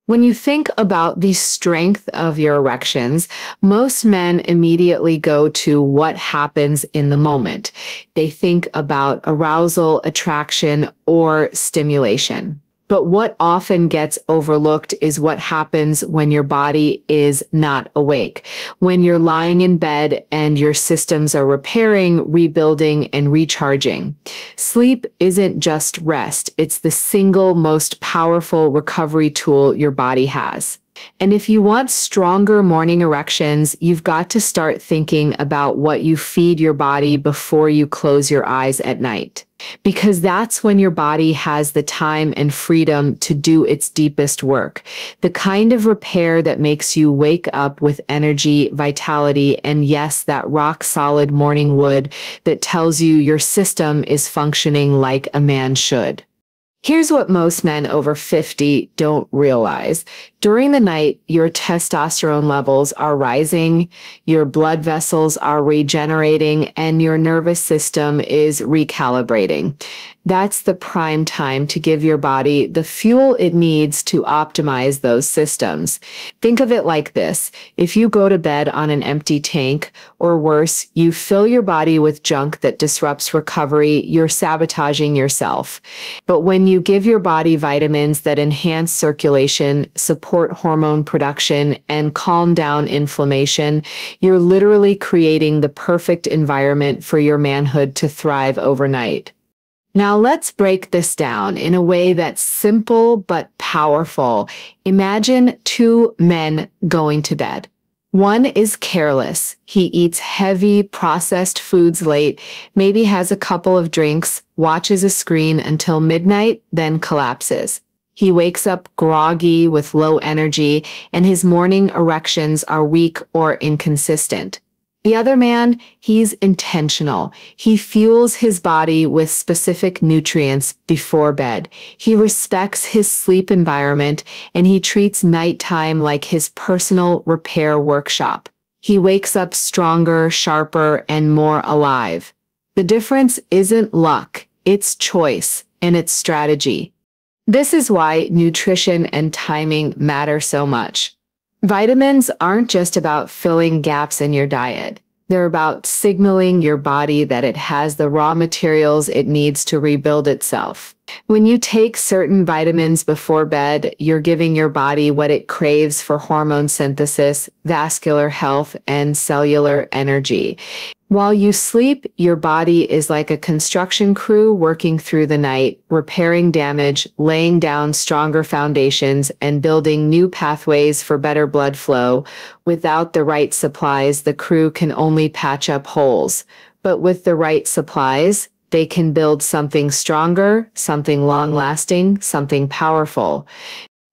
When you think about the strength of your erections, most men immediately go to what happens in the moment. They think about arousal, attraction, or stimulation. But what often gets overlooked is what happens when your body is not awake, when you're lying in bed and your systems are repairing, rebuilding, and recharging. Sleep isn't just rest, it's the single most powerful recovery tool your body has. And if you want stronger morning erections, you've got to start thinking about what you feed your body before you close your eyes at night. Because that's when your body has the time and freedom to do its deepest work. The kind of repair that makes you wake up with energy, vitality, and yes, that rock solid morning wood that tells you your system is functioning like a man should. Here's what most men over 50 don't realize. During the night, your testosterone levels are rising, your blood vessels are regenerating, and your nervous system is recalibrating. That's the prime time to give your body the fuel it needs to optimize those systems. Think of it like this. If you go to bed on an empty tank, or worse, you fill your body with junk that disrupts recovery, you're sabotaging yourself. But when you give your body vitamins that enhance circulation, support hormone production, and calm down inflammation, you're literally creating the perfect environment for your manhood to thrive overnight. Now let's break this down in a way that's simple but powerful. Imagine two men going to bed. One is careless. He eats heavy, processed foods late, maybe has a couple of drinks, watches a screen until midnight, then collapses. He wakes up groggy with low energy, and his morning erections are weak or inconsistent. The other man, he's intentional. He fuels his body with specific nutrients before bed. He respects his sleep environment, and he treats nighttime like his personal repair workshop. He wakes up stronger, sharper, and more alive. The difference isn't luck, it's choice, and it's strategy. This is why nutrition and timing matter so much. Vitamins aren't just about filling gaps in your diet. They're about signaling your body that it has the raw materials it needs to rebuild itself. When you take certain vitamins before bed, you're giving your body what it craves for hormone synthesis, vascular health, and cellular energy. While you sleep, your body is like a construction crew working through the night, repairing damage, laying down stronger foundations, and building new pathways for better blood flow. Without the right supplies, the crew can only patch up holes. But with the right supplies, they can build something stronger, something long-lasting, something powerful.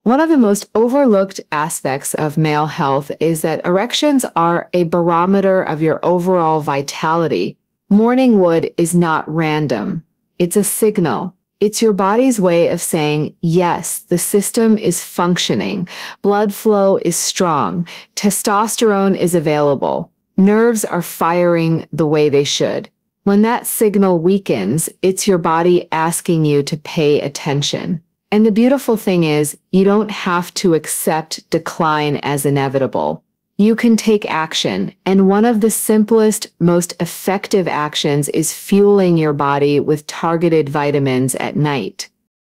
One of the most overlooked aspects of male health is that erections are a barometer of your overall vitality. Morning wood is not random. It's a signal. It's your body's way of saying, yes, the system is functioning. Blood flow is strong. Testosterone is available. Nerves are firing the way they should. When that signal weakens, it's your body asking you to pay attention. And the beautiful thing is, you don't have to accept decline as inevitable. You can take action, and one of the simplest, most effective actions is fueling your body with targeted vitamins at night.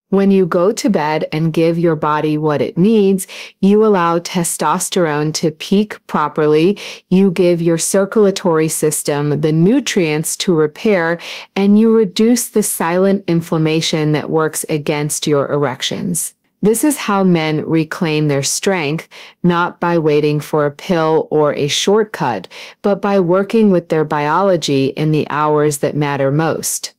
When you go to bed and give your body what it needs, you allow testosterone to peak properly, you give your circulatory system the nutrients to repair, and you reduce the silent inflammation that works against your erections. This is how men reclaim their strength, not by waiting for a pill or a shortcut, but by working with their biology in the hours that matter most.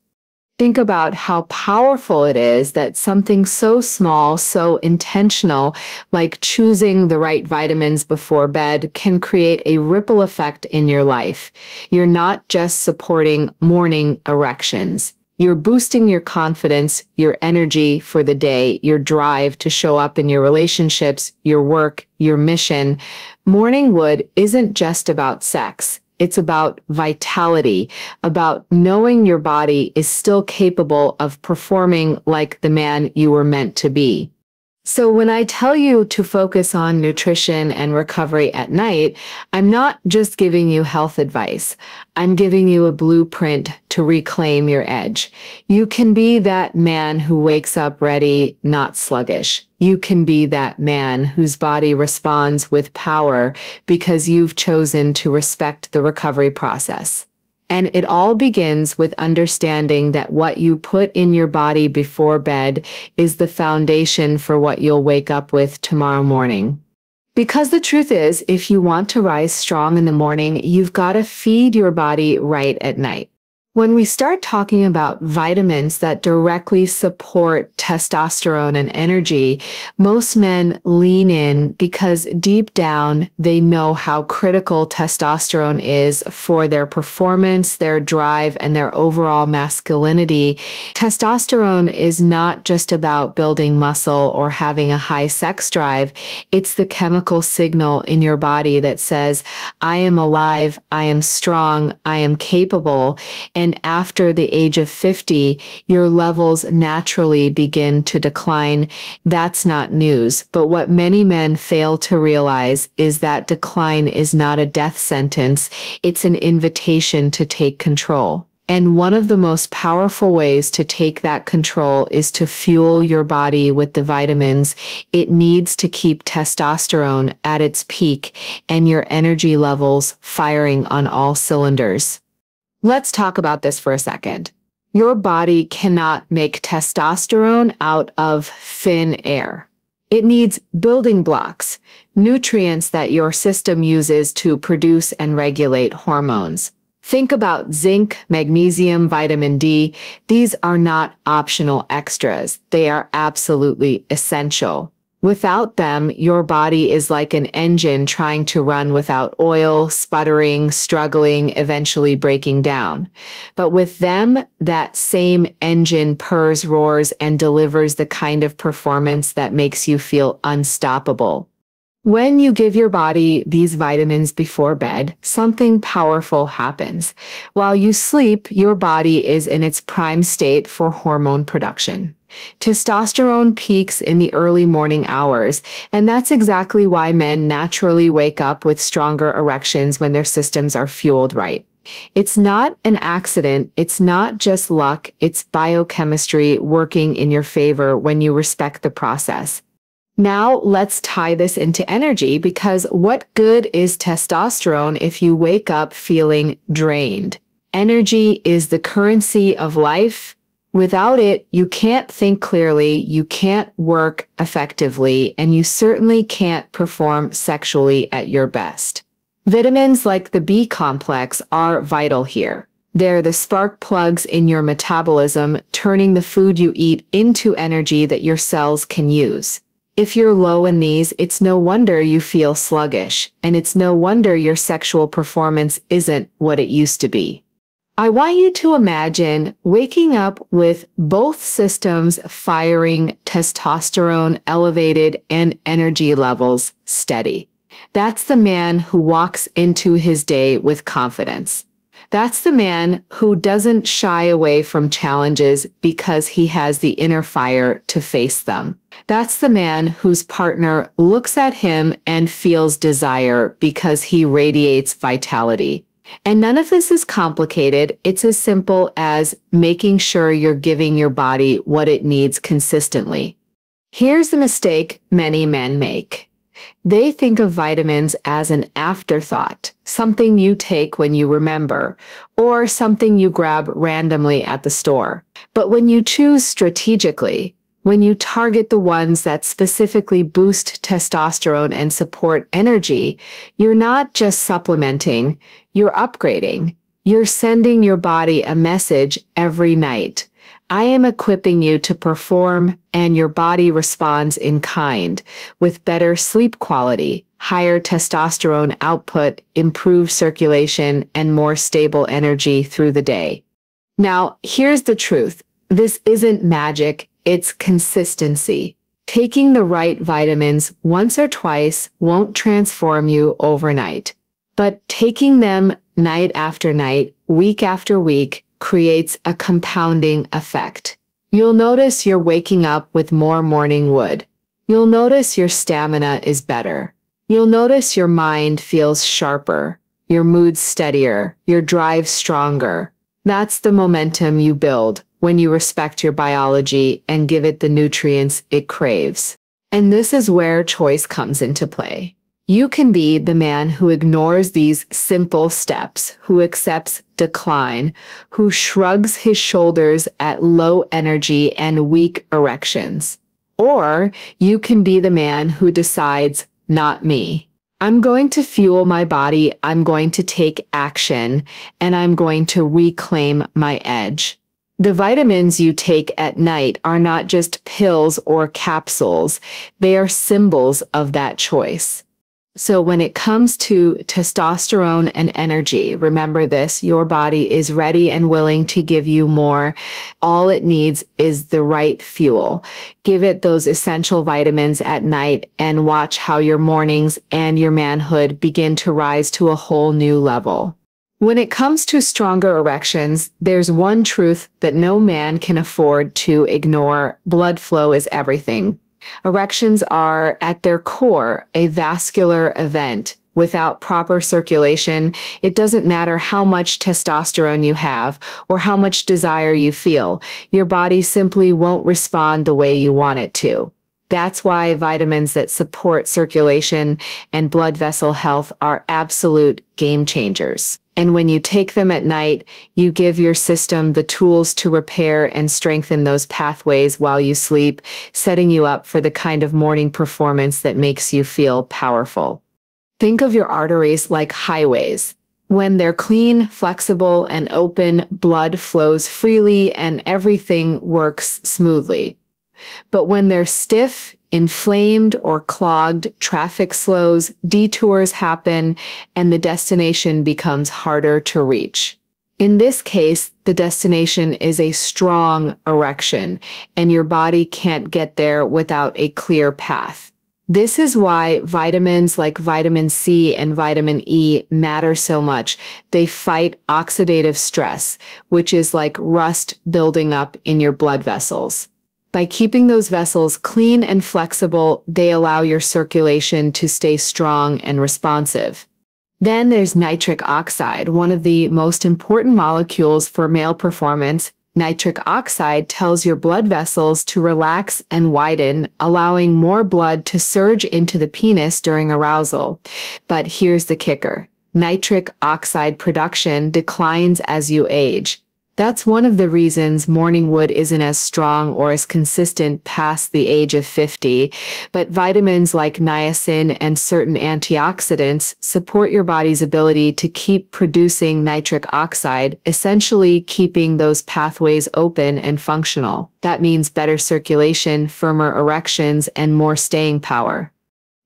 Think about how powerful it is that something so small, so intentional, like choosing the right vitamins before bed, can create a ripple effect in your life. You're not just supporting morning erections. You're boosting your confidence, your energy for the day, your drive to show up in your relationships, your work, your mission. Morning wood isn't just about sex. It's about vitality, about knowing your body is still capable of performing like the man you were meant to be. So when I tell you to focus on nutrition and recovery at night, I'm not just giving you health advice. I'm giving you a blueprint to reclaim your edge. You can be that man who wakes up ready, not sluggish. You can be that man whose body responds with power because you've chosen to respect the recovery process. And it all begins with understanding that what you put in your body before bed is the foundation for what you'll wake up with tomorrow morning. Because the truth is, if you want to rise strong in the morning, you've got to feed your body right at night. When we start talking about vitamins that directly support testosterone and energy, most men lean in because deep down they know how critical testosterone is for their performance, their drive, and their overall masculinity. Testosterone is not just about building muscle or having a high sex drive. It's the chemical signal in your body that says, I am alive, I am strong, I am capable. And after the age of 50, your levels naturally begin to decline. That's not news, but what many men fail to realize is that decline is not a death sentence. It's an invitation to take control. And one of the most powerful ways to take that control is to fuel your body with the vitamins it needs to keep testosterone at its peak and your energy levels firing on all cylinders. Let's talk about this for a second. Your body cannot make testosterone out of thin air. It needs building blocks, nutrients that your system uses to produce and regulate hormones. Think about zinc, magnesium, vitamin D. These are not optional extras. They are absolutely essential. Without them, your body is like an engine trying to run without oil, sputtering, struggling, eventually breaking down. But with them, that same engine purrs, roars, and delivers the kind of performance that makes you feel unstoppable. When you give your body these vitamins before bed, something powerful happens. While you sleep, your body is in its prime state for hormone production. Testosterone peaks in the early morning hours, and that's exactly why men naturally wake up with stronger erections when their systems are fueled right. It's not an accident, it's not just luck, it's biochemistry working in your favor when you respect the process. Now let's tie this into energy, because what good is testosterone if you wake up feeling drained? Energy is the currency of life. Without it, you can't think clearly, you can't work effectively, and you certainly can't perform sexually at your best. Vitamins like the B complex are vital here. They're the spark plugs in your metabolism, turning the food you eat into energy that your cells can use. If you're low in these, it's no wonder you feel sluggish, and it's no wonder your sexual performance isn't what it used to be. I want you to imagine waking up with both systems firing, testosterone elevated, and energy levels steady. That's the man who walks into his day with confidence. That's the man who doesn't shy away from challenges because he has the inner fire to face them. That's the man whose partner looks at him and feels desire because he radiates vitality. And none of this is complicated. It's as simple as making sure you're giving your body what it needs consistently. Here's the mistake many men make. They think of vitamins as an afterthought, something you take when you remember, or something you grab randomly at the store. But when you choose strategically, when you target the ones that specifically boost testosterone and support energy, you're not just supplementing, you're upgrading. You're sending your body a message every night. I am equipping you to perform, and your body responds in kind, with better sleep quality, higher testosterone output, improved circulation, and more stable energy through the day. Now, here's the truth. This isn't magic, it's consistency. Taking the right vitamins once or twice won't transform you overnight. But taking them night after night, week after week, creates a compounding effect. You'll notice you're waking up with more morning wood. You'll notice your stamina is better. You'll notice your mind feels sharper, your mood steadier, your drive stronger. That's the momentum you build when you respect your biology and give it the nutrients it craves. And this is where choice comes into play. You can be the man who ignores these simple steps, who accepts decline, who shrugs his shoulders at low energy and weak erections. Or you can be the man who decides, not me. I'm going to fuel my body, I'm going to take action, and I'm going to reclaim my edge. The vitamins you take at night are not just pills or capsules, they are symbols of that choice. So when it comes to testosterone and energy, remember this, your body is ready and willing to give you more. All it needs is the right fuel. Give it those essential vitamins at night and watch how your mornings and your manhood begin to rise to a whole new level. When it comes to stronger erections, there's one truth that no man can afford to ignore. Blood flow is everything. Erections are, at their core, a vascular event. Without proper circulation, it doesn't matter how much testosterone you have or how much desire you feel. Your body simply won't respond the way you want it to. That's why vitamins that support circulation and blood vessel health are absolute game changers. And when you take them at night, you give your system the tools to repair and strengthen those pathways while you sleep, setting you up for the kind of morning performance that makes you feel powerful. Think of your arteries like highways. When they're clean, flexible, and open, blood flows freely and everything works smoothly. But when they're stiff, inflamed, or clogged, traffic slows, detours happen, and the destination becomes harder to reach. In this case, the destination is a strong erection, and your body can't get there without a clear path. This is why vitamins like vitamin C and vitamin E matter so much. They fight oxidative stress, which is like rust building up in your blood vessels. By keeping those vessels clean and flexible, they allow your circulation to stay strong and responsive. Then there's nitric oxide, one of the most important molecules for male performance. Nitric oxide tells your blood vessels to relax and widen, allowing more blood to surge into the penis during arousal. But here's the kicker. Nitric oxide production declines as you age. That's one of the reasons morning wood isn't as strong or as consistent past the age of 50, but vitamins like niacin and certain antioxidants support your body's ability to keep producing nitric oxide, essentially keeping those pathways open and functional. That means better circulation, firmer erections, and more staying power.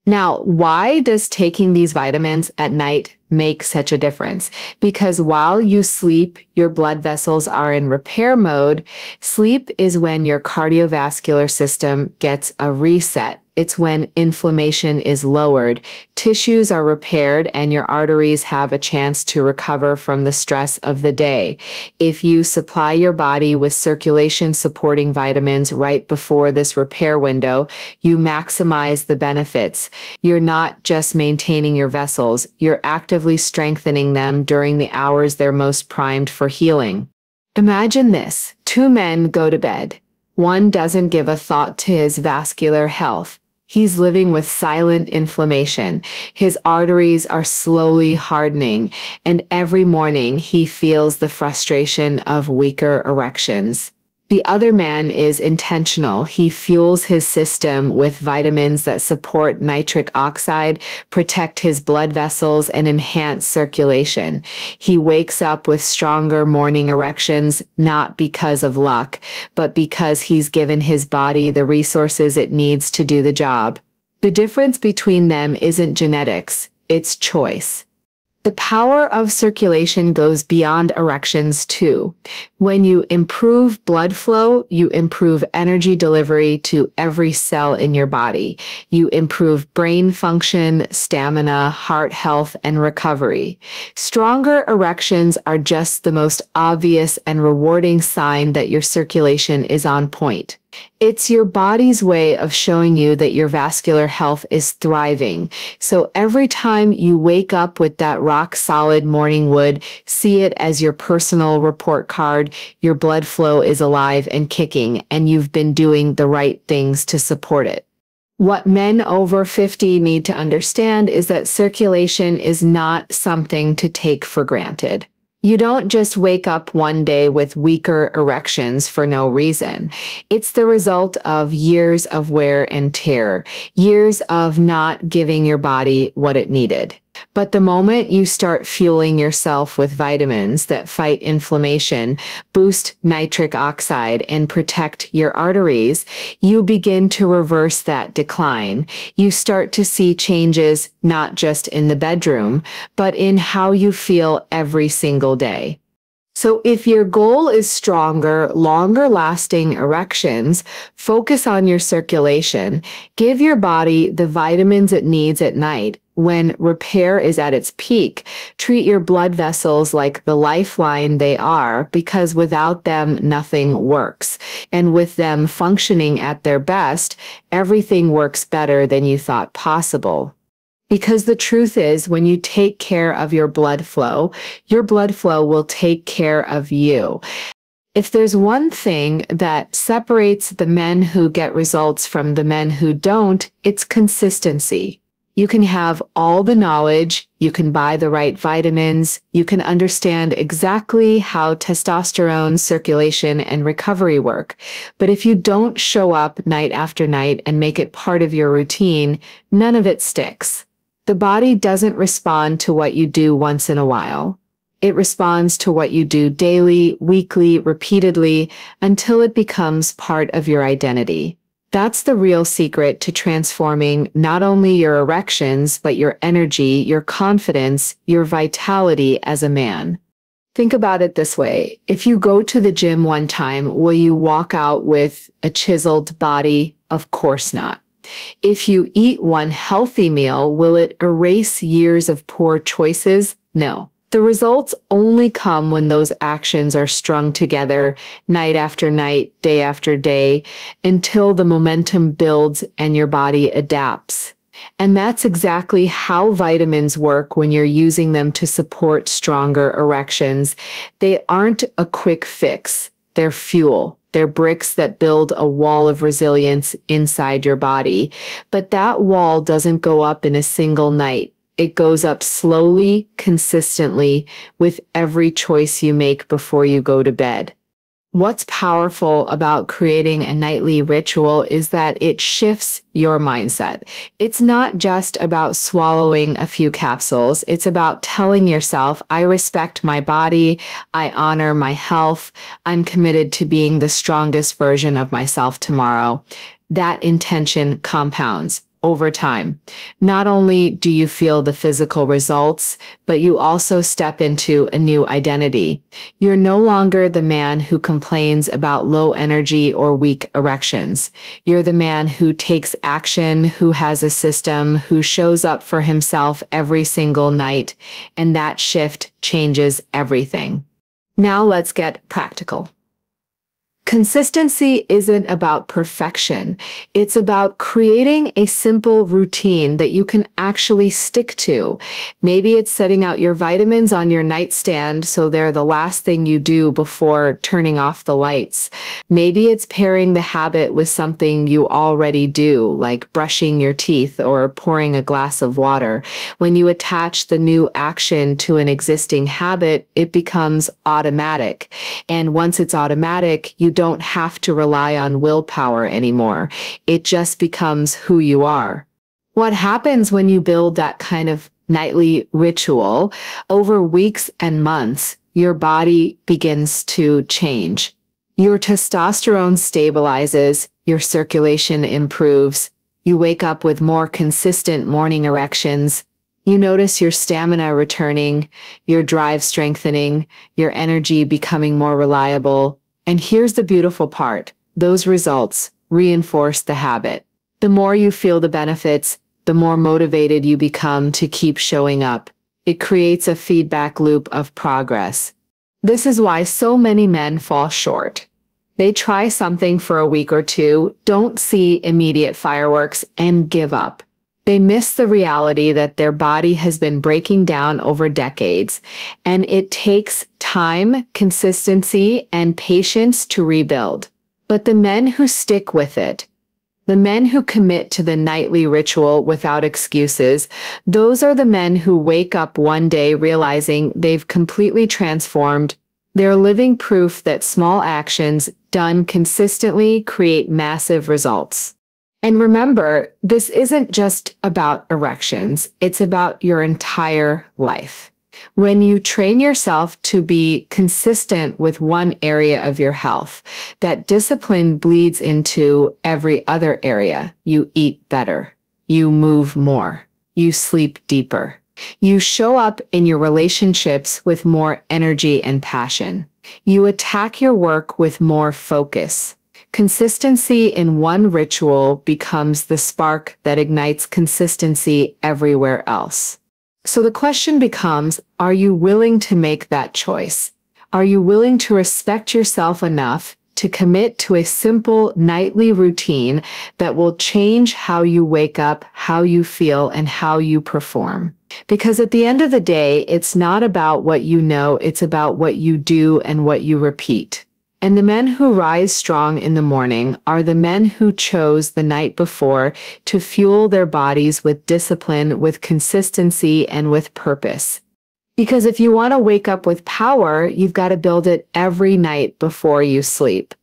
Now, why does taking these vitamins at night make such a difference? Because while you sleep, your blood vessels are in repair mode. Sleep is when your cardiovascular system gets a reset. It's when inflammation is lowered, tissues are repaired, and your arteries have a chance to recover from the stress of the day. If you supply your body with circulation-supporting vitamins right before this repair window, you maximize the benefits. You're not just maintaining your vessels, you're actively strengthening them during the hours they're most primed for healing. Imagine this. 2 men go to bed. One doesn't give a thought to his vascular health. He's living with silent inflammation. His arteries are slowly hardening, and every morning he feels the frustration of weaker erections. The other man is intentional. He fuels his system with vitamins that support nitric oxide, protect his blood vessels, and enhance circulation. He wakes up with stronger morning erections, not because of luck, but because he's given his body the resources it needs to do the job. The difference between them isn't genetics, it's choice. The power of circulation goes beyond erections too. When you improve blood flow, you improve energy delivery to every cell in your body. You improve brain function, stamina, heart health, and recovery. Stronger erections are just the most obvious and rewarding sign that your circulation is on point. It's your body's way of showing you that your vascular health is thriving. So every time you wake up with that rock solid morning wood, see it as your personal report card. Your blood flow is alive and kicking, and you've been doing the right things to support it. What men over 50 need to understand is that circulation is not something to take for granted. You don't just wake up one day with weaker erections for no reason. It's the result of years of wear and tear, years of not giving your body what it needed. But the moment you start fueling yourself with vitamins that fight inflammation, boost nitric oxide, and protect your arteries, you begin to reverse that decline. You start to see changes not just in the bedroom, but in how you feel every single day. So if your goal is stronger, longer-lasting erections, focus on your circulation. Give your body the vitamins it needs at night when repair is at its peak. Treat your blood vessels like the lifeline they are, because without them, nothing works. And with them functioning at their best, everything works better than you thought possible. Because the truth is, when you take care of your blood flow will take care of you. If there's one thing that separates the men who get results from the men who don't, it's consistency. You can have all the knowledge, you can buy the right vitamins, you can understand exactly how testosterone, circulation, and recovery work. But if you don't show up night after night and make it part of your routine, none of it sticks. The body doesn't respond to what you do once in a while. It responds to what you do daily, weekly, repeatedly, until it becomes part of your identity. That's the real secret to transforming not only your erections, but your energy, your confidence, your vitality as a man. Think about it this way. If you go to the gym one time, will you walk out with a chiseled body? Of course not. If you eat one healthy meal, will it erase years of poor choices? No. The results only come when those actions are strung together night after night, day after day, until the momentum builds and your body adapts. And that's exactly how vitamins work when you're using them to support stronger erections. They aren't a quick fix. They're fuel. They're bricks that build a wall of resilience inside your body. But that wall doesn't go up in a single night. It goes up slowly, consistently, with every choice you make before you go to bed. What's powerful about creating a nightly ritual is that it shifts your mindset. It's not just about swallowing a few capsules. It's about telling yourself, I respect my body, I honor my health, I'm committed to being the strongest version of myself tomorrow. That intention compounds over time. Not only do you feel the physical results, but you also step into a new identity. You're no longer the man who complains about low energy or weak erections. You're the man who takes action, who has a system, who shows up for himself every single night, and that shift changes everything. Now let's get practical. Consistency isn't about perfection. It's about creating a simple routine that you can actually stick to. Maybe it's setting out your vitamins on your nightstand so they're the last thing you do before turning off the lights. Maybe it's pairing the habit with something you already do, like brushing your teeth or pouring a glass of water. When you attach the new action to an existing habit, it becomes automatic. And once it's automatic, you don't have to rely on willpower anymore. It just becomes who you are. What happens when you build that kind of nightly ritual? Over weeks and months, your body begins to change. Your testosterone stabilizes, your circulation improves, you wake up with more consistent morning erections, you notice your stamina returning, your drive strengthening, your energy becoming more reliable. And here's the beautiful part. Those results reinforce the habit. The more you feel the benefits, the more motivated you become to keep showing up. It creates a feedback loop of progress. This is why so many men fall short. They try something for a week or two, don't see immediate fireworks, and give up. They miss the reality that their body has been breaking down over decades, and it takes time, consistency, and patience to rebuild. But the men who stick with it, the men who commit to the nightly ritual without excuses, those are the men who wake up one day realizing they've completely transformed. They're living proof that small actions done consistently create massive results. And remember, this isn't just about erections, it's about your entire life. When you train yourself to be consistent with one area of your health, that discipline bleeds into every other area. You eat better. You move more. You sleep deeper. You show up in your relationships with more energy and passion. You attack your work with more focus. Consistency in one ritual becomes the spark that ignites consistency everywhere else. So the question becomes, are you willing to make that choice? Are you willing to respect yourself enough to commit to a simple nightly routine that will change how you wake up, how you feel, and how you perform? Because at the end of the day, it's not about what you know, it's about what you do and what you repeat. And the men who rise strong in the morning are the men who chose the night before to fuel their bodies with discipline, with consistency, and with purpose. Because if you want to wake up with power, you've got to build it every night before you sleep.